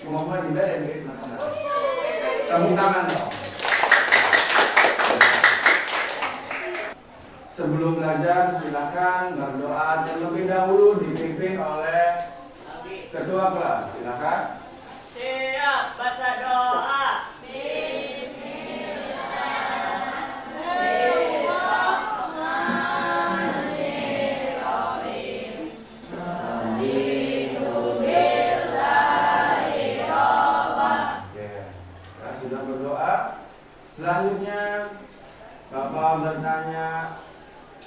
Kemampuan kita ya mirip anak-anak. Tepuk tangan dong. Sebelum belajar silakan berdoa terlebih dahulu dipimpin oleh ketua kelas. Silakan. Siap, baca doa. Sudah berdoa. Selanjutnya Bapak bertanya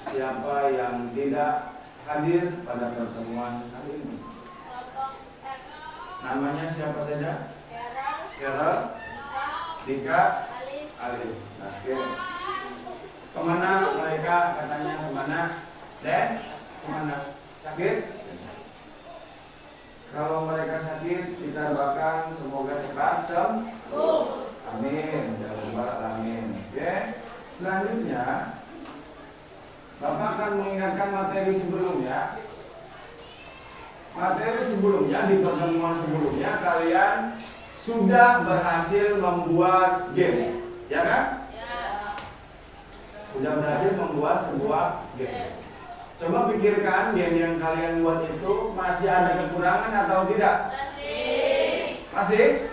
siapa yang tidak hadir pada pertemuan kali ini. Namanya siapa saja? Carol, Dika, Alif. Oke. Kemana mereka katanya kemana? Dan kemana? Sakit? Kalau mereka sakit, kita doakan semoga cepat sembuh. Amin. Jangan lupa amin. Oke. Selanjutnya, Bapak akan mengingatkan materi sebelumnya. Materi sebelumnya di pertemuan sebelumnya kalian sudah berhasil membuat game, ya kan? Ya. Sudah berhasil membuat sebuah game. Coba pikirkan game yang kalian buat itu masih ada kekurangan atau tidak? Masih?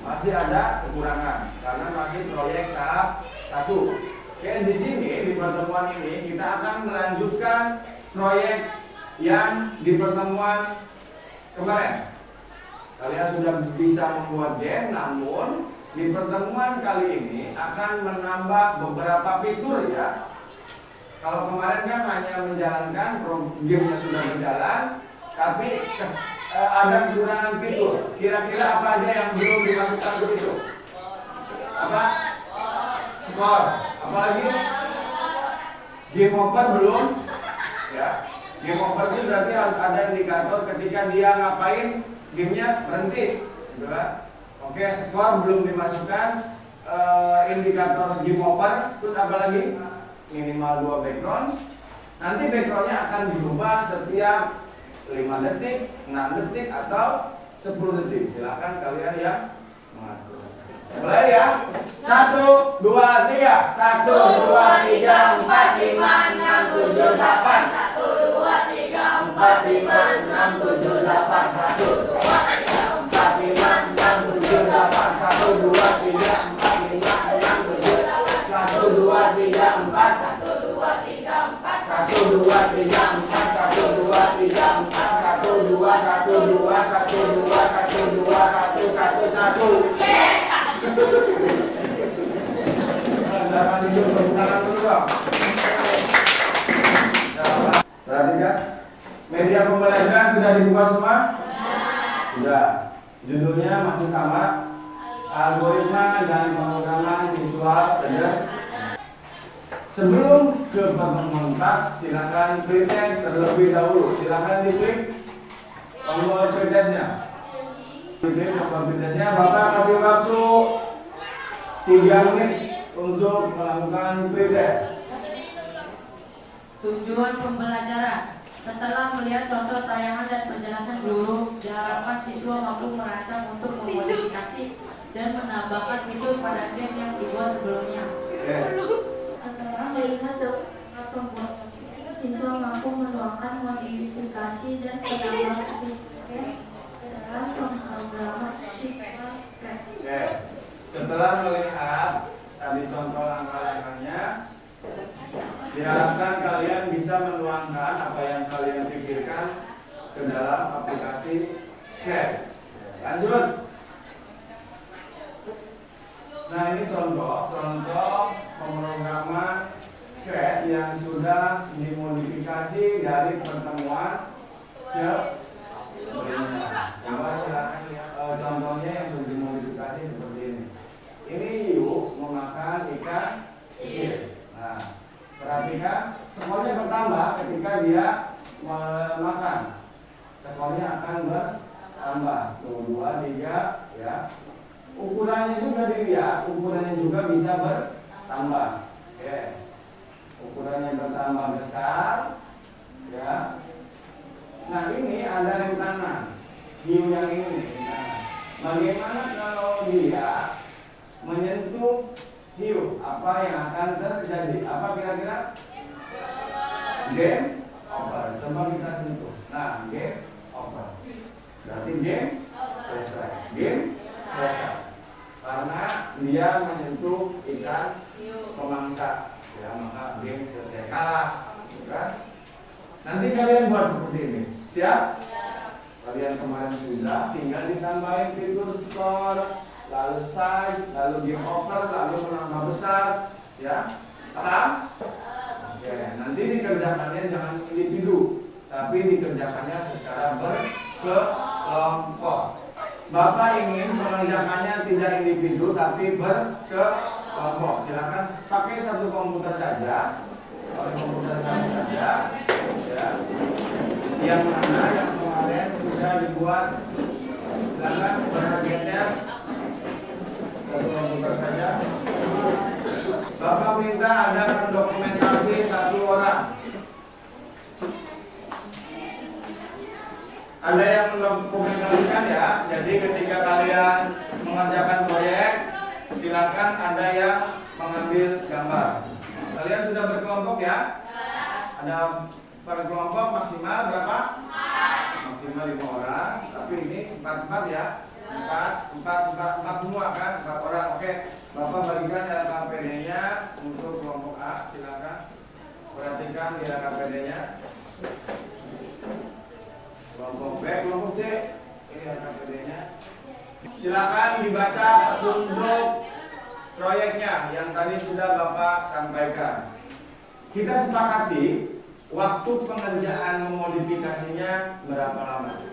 Masih ada kekurangan karena masih proyek tahap 1. Oke, di sini di pertemuan ini kita akan melanjutkan proyek yang di pertemuan kemarin. Kalian sudah bisa membuat game, namun di pertemuan kali ini akan menambah beberapa fitur ya. Kalau kemarin kan hanya menjalankan gamenya sudah berjalan, tapi ada kekurangan fitur. Kira-kira apa aja yang belum dimasukkan ke situ? Apa? Skor. Apalagi? Game over belum? Ya. Game over itu berarti harus ada indikator ketika dia ngapain gamenya berhenti, gitu kan? Oke, skor belum dimasukkan, indikator game over, terus apa lagi? Minimal 2 background. Nanti backgroundnya akan dirubah setiap 5 detik, 6 detik, atau 10 detik. Silakan kalian yang mengatur. Mulai ya. 1, 2, 3. 1, 2, 3, 4, 5, 6, 7, 8. 1, 2, 3, 4, 5, 6, 7, 8. 1, 2, 3, 4, 5, 6, 7, 8. 1, 2, 3, 4, 5, 6, 7, 8. 1, 2, 3, 4. 1, 2, 3, 4. 1, 2, 3, 4. 1, 2, 3, 4. 1, 2, 1, 2, 1, 2, 1, 2, 1, 1, 1. Jangan disuruh bertangan dulu dong. Perhatikan, media pembelajaran sudah dibuka semua? Sudah. Judulnya masih sama, algoritma dan pemrograman visual saja. Sebelum ke pertemuan 4, silakan pretest terlebih dahulu. Silakan diklik tombol pretestnya. Klik tombol pretestnya. Bapak kasih waktu 3 menit untuk melakukan pretest. Tujuan pembelajaran. Setelah melihat contoh tayangan dan penjelasan guru, diharapkan siswa mampu merancang untuk memodifikasi dan menambahkan fitur pada game yang dibuat sebelumnya. Setelah melihat pembuatan, siswa mampu menuangkan modifikasi dan penambahan fitur ke dalam pemrograman visual. Setelah melihat tadi contoh langkah-langkahnya, diharapkan kalian bisa menuangkan apa yang kalian pikirkan ke dalam aplikasi Sketch. Lanjut. Nah, ini contoh pemrograman Sketch yang sudah dimodifikasi dari pertemuan sebelumnya. Coba silakan lihat contohnya yang sudah dimodifikasi seperti ini. Ini Yu memakan ikan kecil. Nah, perhatikan skornya bertambah ketika dia makan. Skornya akan bertambah. Tuh 2, 3 ya. Ukurannya juga dilihat, ukurannya juga bisa bertambah. Oke. Ukurannya bertambah besar ya. Nah, ini ada rem tangan. Hiu yang ini. Nah, Bagaimana kalau dia menyentuh hiu? Apa yang akan terjadi? Apa kira-kira? Game over. Coba kita sentuh. Nah, game over. Berarti game selesai. Game selesai. Karena dia menyentuh ikan pemangsa, ya, maka game selesai. Kalah, kan? Nanti kalian buat seperti ini. Siap? Kalian kemarin sudah, tinggal ditambahin fitur skor, lalu size, lalu game over, lalu menambah besar, ya. Paham? Oke, nanti dikerjakannya jangan individu, tapi dikerjakannya secara berkelompok. Bapak ingin mengerjakannya tidak individu, tapi berkelompok. Silakan pakai satu komputer saja, pakai komputer saja, ya. Yang mana yang kemarin sudah dibuat, silakan bergeser satu komputer saja. Bapak minta ada pendokumentasi satu orang. Ada yang mendokumentasikan, ya. Jadi ketika kalian mengerjakan proyek, silakan ada yang mengambil gambar. Kalian sudah berkelompok, ya? Ada per kelompok maksimal berapa? Maksimal 5 orang. Tapi ini 4 ya. 4 semua kan? 4 orang. Oke. Bapak bagikan LKPD-nya untuk kelompok A. Silakan perhatikan di LKPD-nya. Kelompok B, kelompok C. Ini LKPD-nya. Silakan dibaca petunjuk proyeknya yang tadi sudah Bapak sampaikan. Kita sepakati waktu pengerjaan memodifikasinya berapa lama?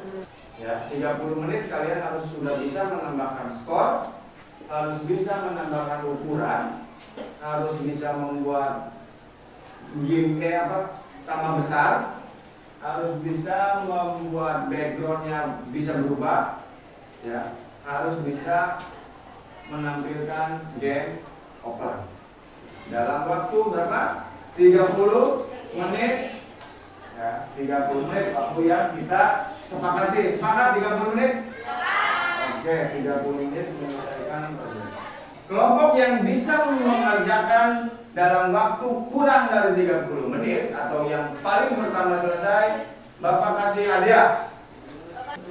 Ya, 30 menit kalian harus sudah bisa menambahkan skor, harus bisa menambahkan ukuran, harus bisa membuat game tambah besar, harus bisa membuat backgroundnya bisa berubah, ya, harus bisa menampilkan game over dalam waktu berapa? 30 menit, ya, 30 menit waktu yang kita sepakati. Sepakat 30 menit? Oke, 30 menit menyelesaikan proyek. Kelompok yang bisa mengerjakan dalam waktu kurang dari 30 menit atau yang paling pertama selesai, Bapak kasih hadiah.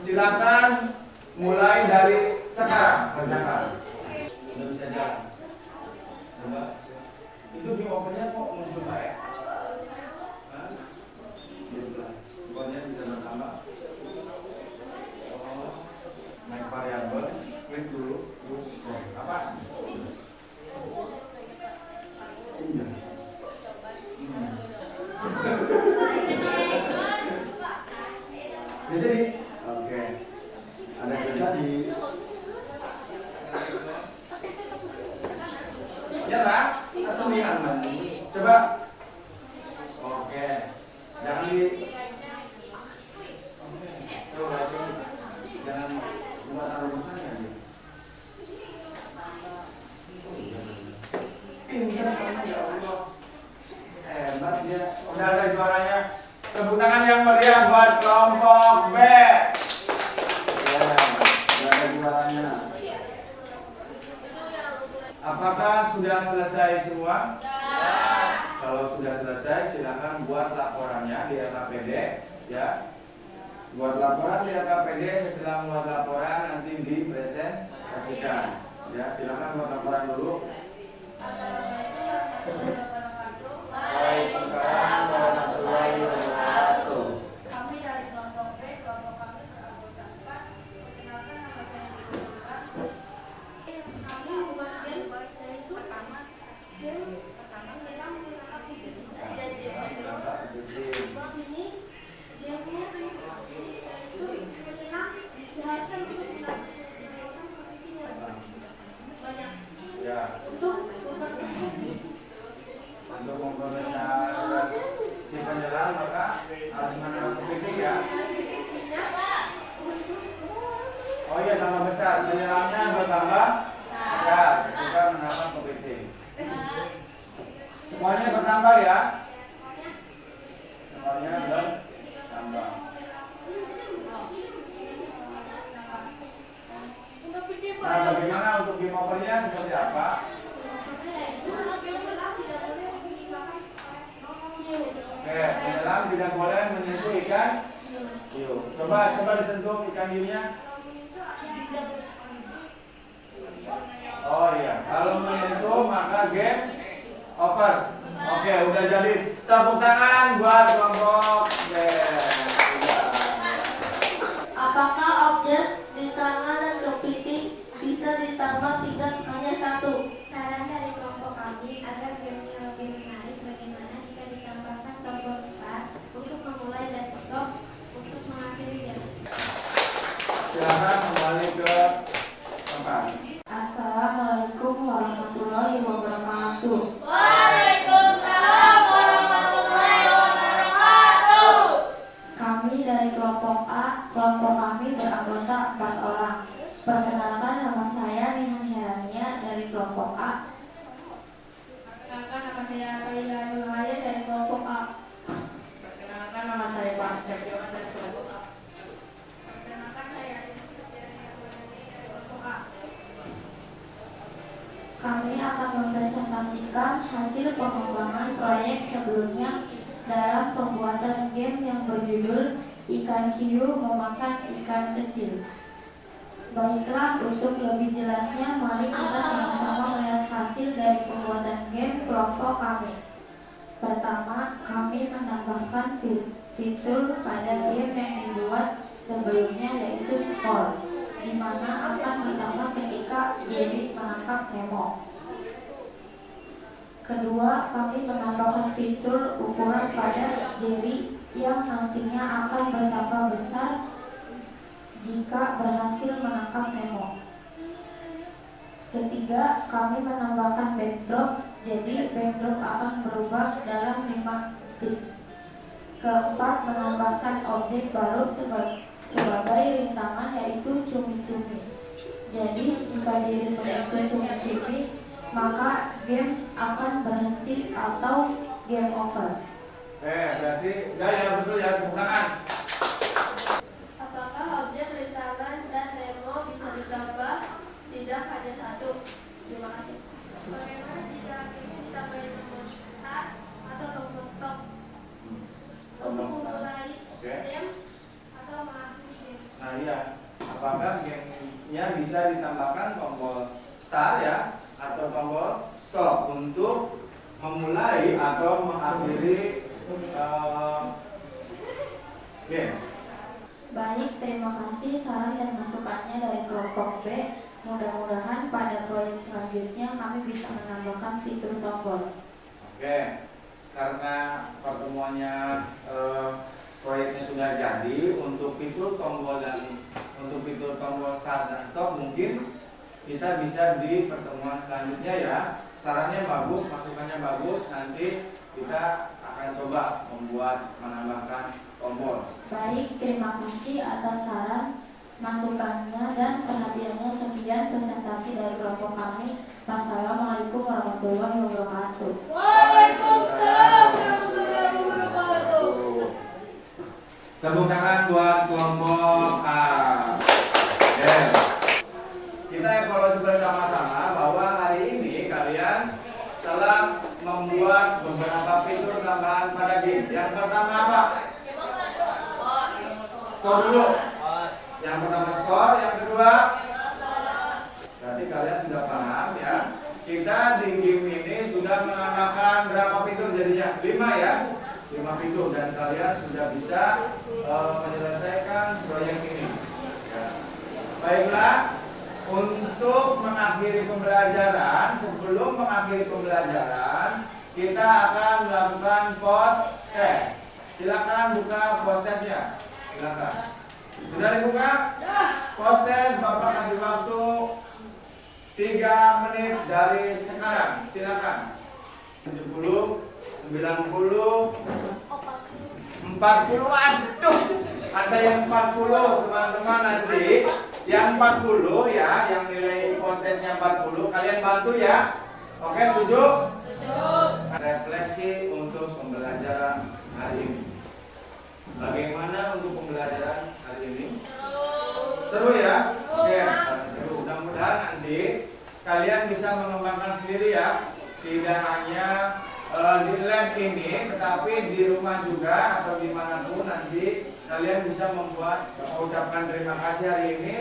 Silakan mulai dari sekarang kerjakan. Sudah bisa jalan. Coba. Itu game overnya kok muncul baik? Skornya bisa bertambah. Naik variabel, klik dulu, terus apa? Iya. Jadi, oke. Ada kerja di. Ya lah, atau di aman. Coba. Oke. Jangan di. Coba jangan buat arusannya. Pintar kamu, ya Allah. Hebat dia. Udah ada juaranya. Tepuk tangan yang meriah buat kelompok B. Ya, udah ada juaranya. Apakah sudah selesai semua? Ya. Kalau sudah selesai, silakan buat laporannya di LKPD, ya. Buat laporan di LKPD, setelah buat laporan nanti dipresentasikan. Ya, silakan buat laporan dulu. Waalaikumsalam warahmatullahi wabarakatuh. Kami dari kelompok B, kelompok kami beranggotakan. Perkenalkan nama saya Dika. Kami membuat game yaitu game pertama kita menggunakan video. Di sini gamenya yaitu menyenang, diharuskan untuk melakukan banyak. Ya. Untuk memperbesar Untuk memperbesar si penyelam maka harus menambah kepiting, ya. Oh iya, tambah besar. Penyelamnya bertambah besar ketika menambah kepiting. Semuanya bertambah, ya. Semuanya bertambah. Nah, bagaimana untuk game overnya seperti apa? Oke, penyelam tidak boleh menyentuh ikan hiu. Coba disentuh ikan hiunya. Oh iya, kalau menyentuh maka game over. Oke, udah jadi. Tepuk tangan buat kelompok B. Apakah objek di tangan dan kepiting bisa ditambah tidak hanya satu? Saran dari kelompok kami agar gamenya lebih menarik, bagaimana jika ditambahkan tombol start untuk memulai dan stop untuk mengakhiri game. Silakan kembali ke tempat. Assalamualaikum warahmatullahi wabarakatuh. Waalaikumsalam warahmatullahi wabarakatuh. Kami dari kelompok A, kelompok kami beranggota 4 orang. Perkenalkan, nama saya Nihan Herania dari kelompok A. Perkenalkan, nama saya Laila Nurhaya dari kelompok A. Perkenalkan, nama saya Pak Septiwan dari kelompok A. Perkenalkan, saya Rizky dari kelompok A. Kami akan mempresentasikan hasil pengembangan proyek sebelumnya dalam pembuatan game yang berjudul Ikan Hiu Memakan Ikan Kecil. Baiklah, untuk lebih jelasnya, mari kita sama-sama melihat hasil dari pembuatan game kelompok kami. Pertama, kami menambahkan fitur pada game yang dibuat sebelumnya, yaitu skor, di mana akan bertambah ketika Jerry menangkap Nemo. Kedua, kami menambahkan fitur ukuran pada Jerry yang nantinya akan bertambah besar jika berhasil menangkap Nemo. Ketiga, kami menambahkan backdrop, jadi backdrop akan berubah dalam 5 detik. Keempat, menambahkan objek baru sebagai rintangan, yaitu cumi-cumi. Jadi jika Jerry menyentuh cumi-cumi, maka game akan berhenti atau game over. Berarti udah ya, betul ya, tepuk tangan. Apakah objek rintangan dan Nemo bisa ditambah tidak hanya satu? Terima kasih. Bagaimana jika game ditambahin tombol start atau tombol stop untuk memulai game atau mengakhiri game? Nah iya, apakah gamenya bisa ditambahkan tombol start ya atau tombol stop untuk memulai atau mengakhiri game? Baik, terima kasih saran dan masukannya dari kelompok B. Mudah-mudahan pada proyek selanjutnya kami bisa menambahkan fitur tombol. Oke, karena pertemuannya proyeknya sudah jadi, untuk fitur tombol start dan stop mungkin kita bisa di pertemuan selanjutnya ya. Sarannya bagus, masukannya bagus, nanti kita akan coba menambahkan tombol. Baik, terima kasih atas saran, masukannya, dan perhatiannya. Sekian presentasi dari kelompok kami. Wassalamualaikum warahmatullahi wabarakatuh. Waalaikumsalam warahmatullahi wabarakatuh. Tepuk tangan buat kelompok A. Oke. Kita evaluasi bersama-sama bahwa hari ini kalian telah membuat beberapa fitur tambahan pada game. Yang pertama apa? Skor dulu. Yang pertama skor, yang kedua berarti kalian sudah paham ya. Kita di game ini sudah menambahkan berapa fitur jadinya? 5 ya. 5 fitur dan kalian sudah bisa menyelesaikan proyek ini ya. Baiklah, untuk mengakhiri pembelajaran, sebelum mengakhiri pembelajaran kita akan melakukan post test. Silakan buka post testnya. Silakan. Sudah dibuka? Post test, Bapak kasih waktu 3 menit dari sekarang. Silakan. 70, 90, 40. Aduh, ada yang 40 teman-teman. Nanti yang 40 ya, yang nilai post testnya 40, kalian bantu ya. Oke, setuju? Refleksi untuk pembelajaran hari ini. Bagaimana untuk pembelajaran hari ini? Seru ya? Oke, seru. Mudah-mudahan kalian bisa mengembangkan sendiri ya. Tidak hanya di lab ini, tetapi di rumah juga atau dimanapun nanti kalian bisa membuat ucapan terima kasih hari ini.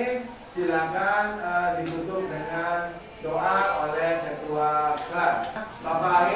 Silakan ditutup dengan doa oleh ketua kelas. Bapak